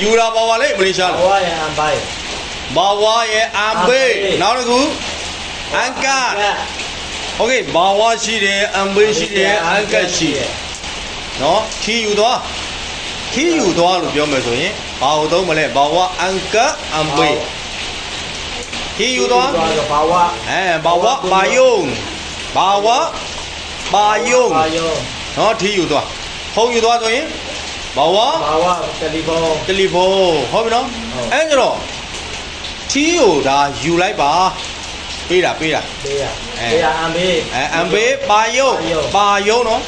ယူလာပါပါလေမလေးရှား ဘာဝရဲ့အန်ပိုင် ဘာဝရဲ့အမ်ဘေးနောက်တစ်ခုအန်ကโอเคဘာဝရှိတယ်အမ်ဘေးရှိတယ်အန်ကရှိတယ်နော်ခီးယူသွားလို့ပြောမယ်ဆိုရင်ဘာဟုတ်သုံးမလဲဘာဝအန်ကအမ်ဘေးခီးယူသွားဘာဝဘာဝဘာယုံနော်ထီးယူသွားဖုန်းယူသွားဆိုရင်ဘာဝတယ်လီဖုန်းဟုတ်ပြီနော်အဲ့ကြတော့ထီးကိုဒါယူလိုက်ပါပေးတာအမ်ဘေးပါယုံနော်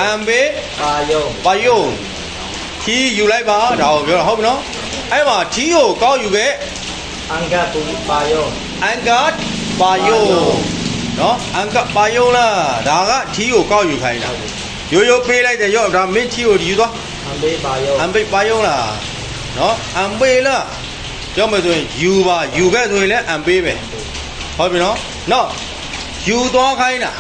အမ်ဘေးပါယုံထီးယူလိုက်ပါဒါကိုပြောတာဟုတ်ပြီနော်အဲ့မှာထီးကိုကောက်ယူခဲ့အန်ကပါယုံနော်အန်ကပါယုံလားဒါကထီးကိုကောက်ယူခိုင်းတာရိုးပေးလိုက်တယ်ရော့ဒါမင်းထီးကိုယူသွားအမ်ဘေးပါယုံလားနော်အမ်ဘေးလားပြောမယ်ဆိုရင်ယူခဲ့ဆိုရင်လည်းအမ်ဘေးပဲဟုတ်ပြီနော်နော်ယူသွားခိုင်းတာ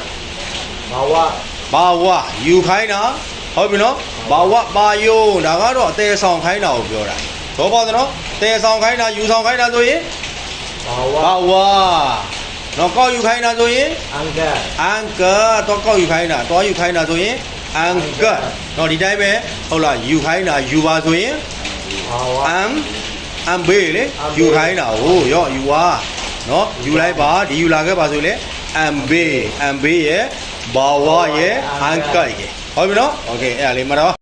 ဘာဝယူခိုင်းတာဟုတ်ပြီနော်ဘာဝပါယုံဒါကတော့အသေးဆောင်ခိုင်းတာကိုပြောတာတော့ပါသနော်တဲဆောင်ခိုင်းတာယူဆောင်ခိုင်းတာဆိုရင်ဘာဝနော်ကောက်ယူခိုင်းတာဆိုရင်အန်ကတော့ကောက်ယူခိုင်းတာတော့ယူခိုင်းတာဆိုရင်အန်ကနော်ဒီတိုင်းပဲဟုတ်လားယူခိုင်းတာယူပါဆိုရင်အမ်ဘေးလေယူခိုင်းတာဟိုရော့ယူပါနော်ယူလိုက်ပါဒီယူလာခဲ့ပါဆိုလေအမ်ဘေးရဲ့ဘာဝရဲ့အန်ကရဲ့ဟုတ်ပြီနော်โอเคအဲ့ဒါလေးမှာတော့